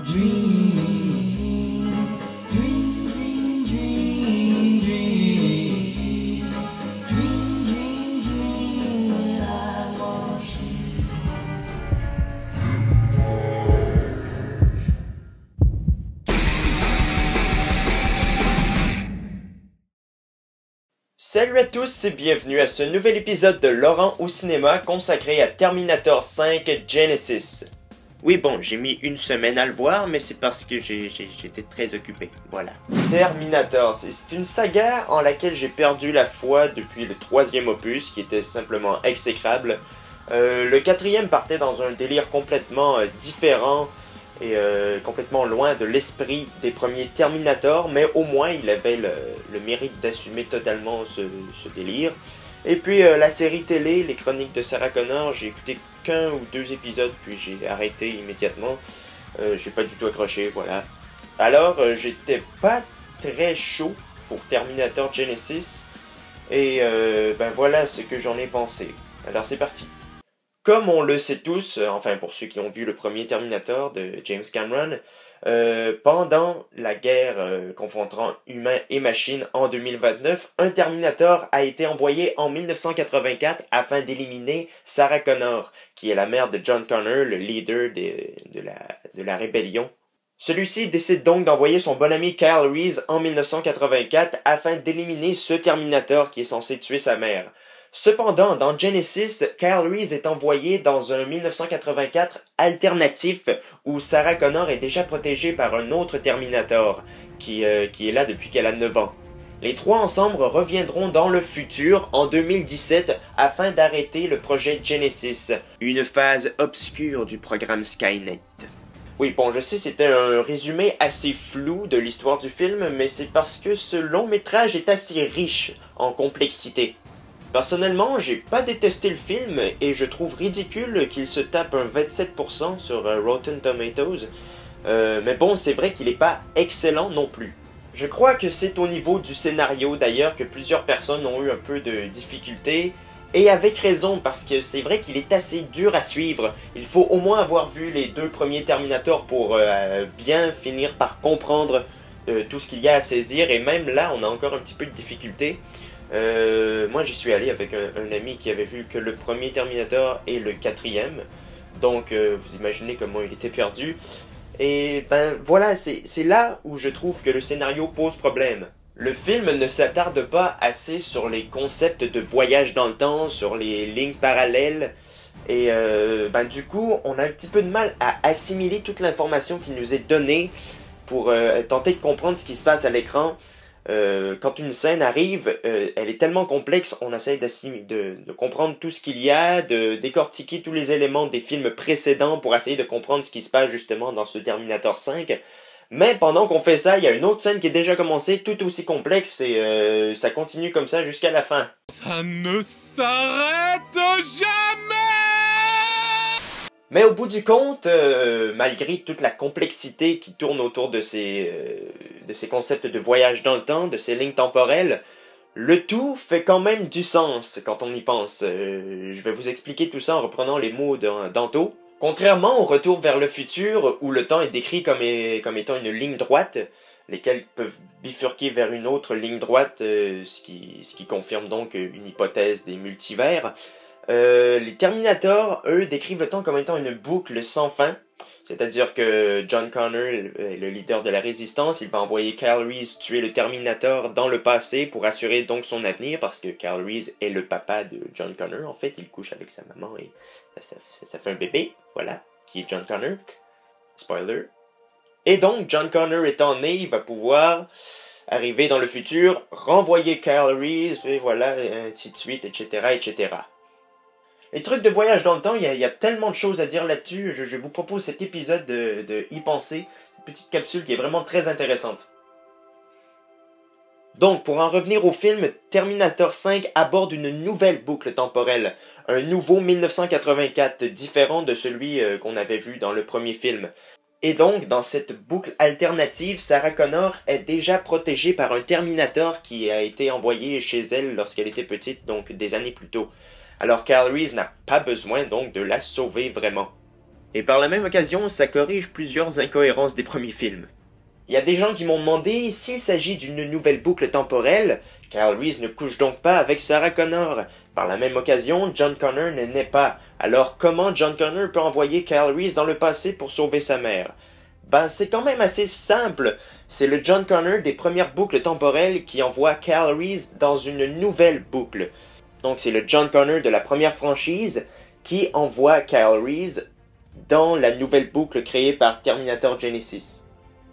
Dream, dream, dream, dream, dream, dream, dream, dream when I want you. Salut à tous et bienvenue à ce nouvel épisode de Laurent au cinéma consacré à Terminator 5 Genesis. Oui bon, j'ai mis une semaine à le voir, mais c'est parce que j'étais très occupé, voilà. Terminator, c'est une saga en laquelle j'ai perdu la foi depuis le 3e opus, qui était simplement exécrable. Le 4e partait dans un délire complètement différent et complètement loin de l'esprit des premiers Terminator, mais au moins il avait le mérite d'assumer totalement ce délire. Et puis la série télé, les chroniques de Sarah Connor, j'ai écouté qu'un ou deux épisodes, puis j'ai arrêté immédiatement. J'ai pas du tout accroché, voilà. Alors, j'étais pas très chaud pour Terminator Genesis, et ben voilà ce que j'en ai pensé. Alors c'est parti. Comme on le sait tous, enfin pour ceux qui ont vu le premier Terminator de James Cameron, pendant la guerre confrontant humains et machines en 2029, un Terminator a été envoyé en 1984 afin d'éliminer Sarah Connor, qui est la mère de John Connor, le leader de la rébellion. Celui-ci décide donc d'envoyer son bon ami Kyle Reese en 1984 afin d'éliminer ce Terminator qui est censé tuer sa mère. Cependant, dans Genesis, Kyle Reese est envoyé dans un 1984 alternatif où Sarah Connor est déjà protégée par un autre Terminator qui est là depuis qu'elle a 9 ans. Les trois ensemble reviendront dans le futur en 2017 afin d'arrêter le projet Genesis, une phase obscure du programme Skynet. Oui, bon, je sais, c'était un résumé assez flou de l'histoire du film, mais c'est parce que ce long métrage est assez riche en complexité. Personnellement, j'ai pas détesté le film et je trouve ridicule qu'il se tape un 27% sur Rotten Tomatoes. Mais bon, c'est vrai qu'il est pas excellent non plus. Je crois que c'est au niveau du scénario d'ailleurs que plusieurs personnes ont eu un peu de difficultés. Et avec raison, parce que c'est vrai qu'il est assez dur à suivre. Il faut au moins avoir vu les deux premiers Terminator pour bien finir par comprendre tout ce qu'il y a à saisir. Et même là, on a encore un petit peu de difficulté. Moi j'y suis allé avec un ami qui avait vu que le premier Terminator et le 4e, donc vous imaginez comment il était perdu. Et ben voilà, c'est là où je trouve que le scénario pose problème. Le film ne s'attarde pas assez sur les concepts de voyage dans le temps, sur les lignes parallèles, et ben du coup on a un petit peu de mal à assimiler toute l'information qui nous est donnée pour tenter de comprendre ce qui se passe à l'écran. Quand une scène arrive, elle est tellement complexe, on essaie de comprendre tout ce qu'il y a, de décortiquer tous les éléments des films précédents pour essayer de comprendre ce qui se passe justement dans ce Terminator 5. Mais pendant qu'on fait ça, il y a une autre scène qui est déjà commencée, tout aussi complexe, et ça continue comme ça jusqu'à la fin. Ça ne s'arrête jamais! Mais au bout du compte, malgré toute la complexité qui tourne autour de ces concepts de voyage dans le temps, de ces lignes temporelles, le tout fait quand même du sens quand on y pense. Je vais vous expliquer tout ça en reprenant les mots d'Anto. Contrairement au Retour vers le futur, où le temps est décrit comme étant une ligne droite, lesquelles peuvent bifurquer vers une autre ligne droite, ce qui confirme donc une hypothèse des multivers. Les Terminator, eux, décrivent le temps comme étant une boucle sans fin, c'est-à-dire que John Connor est le leader de la résistance, il va envoyer Kyle Reese tuer le Terminator dans le passé pour assurer donc son avenir, parce que Kyle Reese est le papa de John Connor, en fait, il couche avec sa maman et ça fait un bébé, voilà, qui est John Connor, spoiler. Et donc, John Connor étant né, il va pouvoir arriver dans le futur, renvoyer Kyle Reese, et voilà, ainsi de suite, etc., etc. Les trucs de voyage dans le temps, il y a tellement de choses à dire là-dessus, je vous propose cet épisode de y penser, une petite capsule qui est vraiment très intéressante. Donc, pour en revenir au film, Terminator 5 aborde une nouvelle boucle temporelle, un nouveau 1984, différent de celui qu'on avait vu dans le premier film. Et donc, dans cette boucle alternative, Sarah Connor est déjà protégée par un Terminator qui a été envoyé chez elle lorsqu'elle était petite, donc des années plus tôt. Alors Kyle Reese n'a pas besoin donc de la sauver vraiment. Et par la même occasion, ça corrige plusieurs incohérences des premiers films. Il y a des gens qui m'ont demandé s'il s'agit d'une nouvelle boucle temporelle, Kyle Reese ne couche donc pas avec Sarah Connor. Par la même occasion, John Connor ne naît pas. Alors comment John Connor peut envoyer Kyle Reese dans le passé pour sauver sa mère? Ben c'est quand même assez simple. C'est le John Connor des premières boucles temporelles qui envoie Kyle Reese dans une nouvelle boucle. Donc c'est le John Connor de la première franchise qui envoie Kyle Reese dans la nouvelle boucle créée par Terminator Genisys.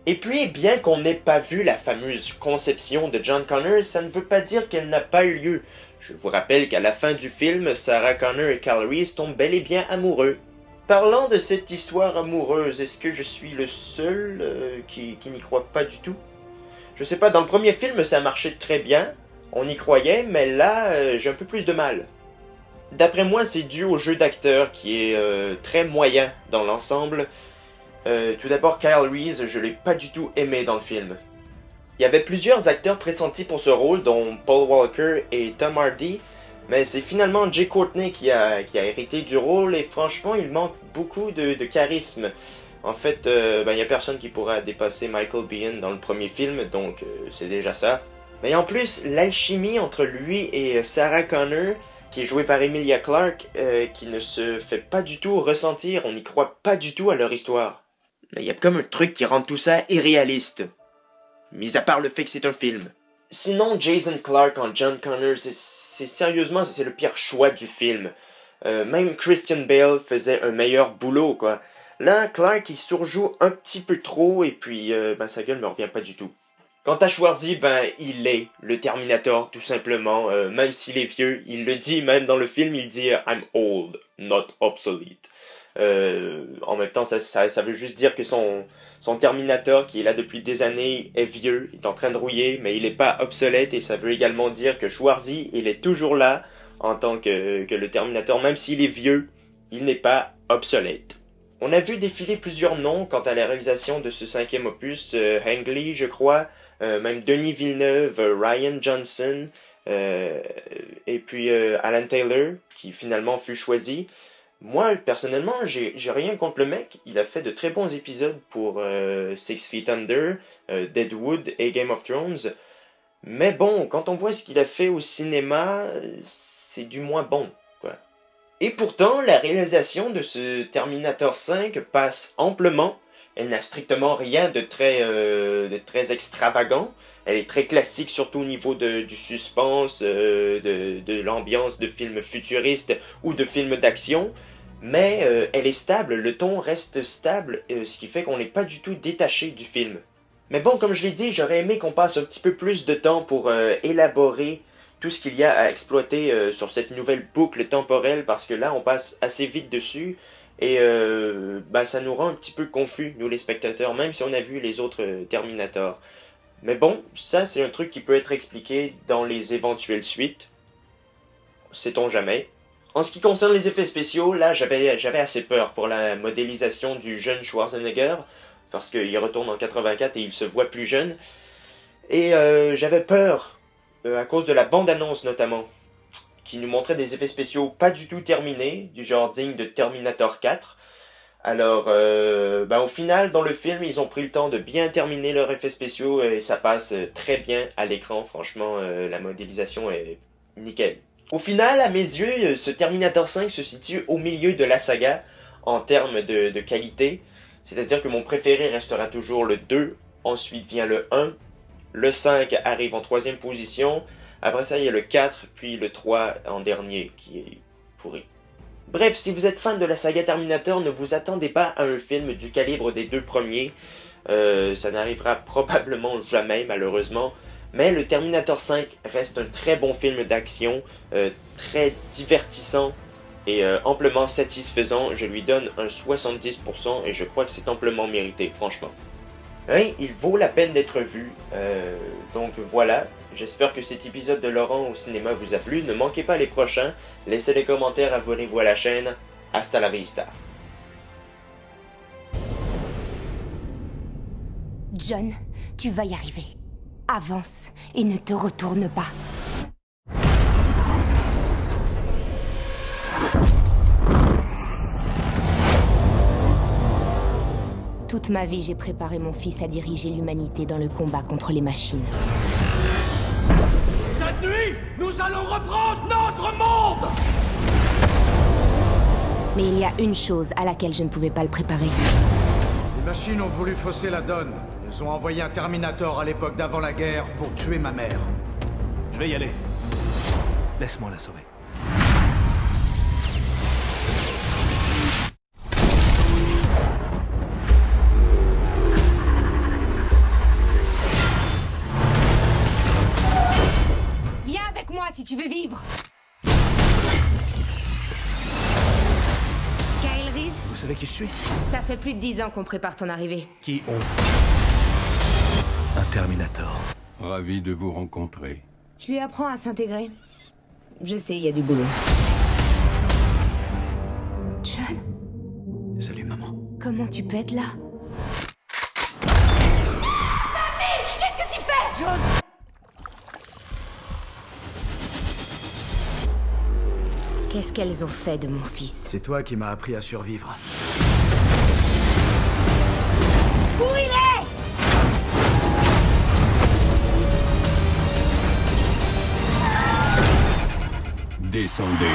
Et puis, bien qu'on n'ait pas vu la fameuse conception de John Connor, ça ne veut pas dire qu'elle n'a pas eu lieu. Je vous rappelle qu'à la fin du film, Sarah Connor et Kyle Reese tombent bel et bien amoureux. Parlant de cette histoire amoureuse, est-ce que je suis le seul qui n'y croit pas du tout? Je sais pas, dans le premier film ça marchait très bien, on y croyait, mais là j'ai un peu plus de mal. D'après moi c'est dû au jeu d'acteur qui est très moyen dans l'ensemble. Tout d'abord Kyle Reese, je l'ai pas du tout aimé dans le film. Il y avait plusieurs acteurs pressentis pour ce rôle, dont Paul Walker et Tom Hardy, mais c'est finalement Jai Courtney qui a hérité du rôle, et franchement il manque beaucoup de charisme. En fait, il y a personne qui pourra dépasser Michael Biehn dans le premier film, donc c'est déjà ça. Mais en plus, l'alchimie entre lui et Sarah Connor, qui est jouée par Emilia Clarke, qui ne se fait pas du tout ressentir, on n'y croit pas du tout à leur histoire. Mais il y a comme un truc qui rend tout ça irréaliste. Mis à part le fait que c'est un film. Sinon, Jason Clarke en John Connor, sérieusement, c'est le pire choix du film. Même Christian Bale faisait un meilleur boulot, quoi. Là, Clarke, il surjoue un petit peu trop, et puis, sa gueule me revient pas du tout. Quant à Schwarzy, il est le Terminator, tout simplement. Même s'il est vieux, il le dit, même dans le film, il dit « I'm old, not obsolete ». En même temps, ça veut juste dire que son Terminator, qui est là depuis des années, est vieux, est en train de rouiller, mais il n'est pas obsolète, et ça veut également dire que Schwarzy, il est toujours là, en tant que le Terminator, même s'il est vieux, il n'est pas obsolète. On a vu défiler plusieurs noms quant à la réalisation de ce 5e opus, Ang Lee, je crois, même Denis Villeneuve, Rian Johnson, et puis Alan Taylor, qui finalement fut choisi. Moi, personnellement, j'ai rien contre le mec. Il a fait de très bons épisodes pour Six Feet Under, Deadwood et Game of Thrones. Mais bon, quand on voit ce qu'il a fait au cinéma, c'est du moins bon, quoi. Et pourtant, la réalisation de ce Terminator 5 passe amplement. Elle n'a strictement rien de très extravagant. Elle est très classique, surtout au niveau du suspense, de l'ambiance de films futuristes ou de films d'action. Mais elle est stable, le ton reste stable, ce qui fait qu'on n'est pas du tout détaché du film. Mais bon, comme je l'ai dit, j'aurais aimé qu'on passe un petit peu plus de temps pour élaborer tout ce qu'il y a à exploiter sur cette nouvelle boucle temporelle, parce que là, on passe assez vite dessus, et ça nous rend un petit peu confus, nous les spectateurs, même si on a vu les autres Terminator. Mais bon, ça c'est un truc qui peut être expliqué dans les éventuelles suites. Sait-on jamais. En ce qui concerne les effets spéciaux, là j'avais assez peur pour la modélisation du jeune Schwarzenegger, parce qu'il retourne en 84 et il se voit plus jeune. Et j'avais peur, à cause de la bande-annonce notamment, qui nous montrait des effets spéciaux pas du tout terminés, du genre digne de Terminator 4. Alors, au final, dans le film, ils ont pris le temps de bien terminer leurs effets spéciaux et ça passe très bien à l'écran. Franchement, la modélisation est nickel. Au final, à mes yeux, ce Terminator 5 se situe au milieu de la saga en termes de qualité. C'est-à-dire que mon préféré restera toujours le 2, ensuite vient le 1, le 5 arrive en 3e position, après ça il y a le 4, puis le 3 en dernier, qui est pourri. Bref, si vous êtes fan de la saga Terminator, ne vous attendez pas à un film du calibre des 2 premiers. Ça n'arrivera probablement jamais, malheureusement. Mais le Terminator 5 reste un très bon film d'action, très divertissant et amplement satisfaisant. Je lui donne un 70% et je crois que c'est amplement mérité, franchement. Hein, il vaut la peine d'être vu. Donc voilà, j'espère que cet épisode de Laurent au cinéma vous a plu. Ne manquez pas les prochains. Laissez des commentaires, abonnez-vous à la chaîne. Hasta la vista. John, tu vas y arriver. Avance et ne te retourne pas. Toute ma vie, j'ai préparé mon fils à diriger l'humanité dans le combat contre les machines. Cette nuit, nous allons reprendre notre monde! Mais il y a une chose à laquelle je ne pouvais pas le préparer. Les machines ont voulu fausser la donne. Ils ont envoyé un Terminator à l'époque d'avant la guerre pour tuer ma mère. Je vais y aller. Laisse-moi la sauver. Viens avec moi si tu veux vivre. Kyle Reese, Vous savez qui je suis? ça fait plus de 10 ans qu'on prépare ton arrivée. Qui ont un Terminator. Ravi de vous rencontrer. Je lui apprends à s'intégrer. Je sais, il y a du boulot. John, Salut, maman. comment tu peux être là? Papi, qu'est-ce que tu fais? John! Qu'est-ce qu'elles ont fait de mon fils? C'est toi qui m'as appris à survivre. Où il est? Descendez.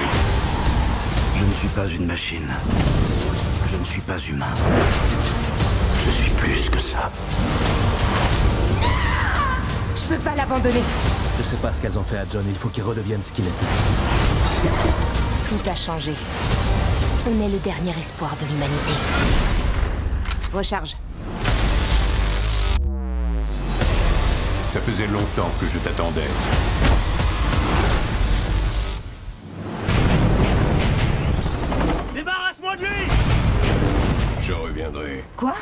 Je ne suis pas une machine. Je ne suis pas humain. Je suis plus que ça. Je peux pas l'abandonner. Je sais pas ce qu'elles ont fait à John, il faut qu'il redevienne ce qu'il était. Tout a changé. On est le dernier espoir de l'humanité. Recharge. Ça faisait longtemps que je t'attendais. Débarrasse-moi de lui! Je reviendrai. Quoi?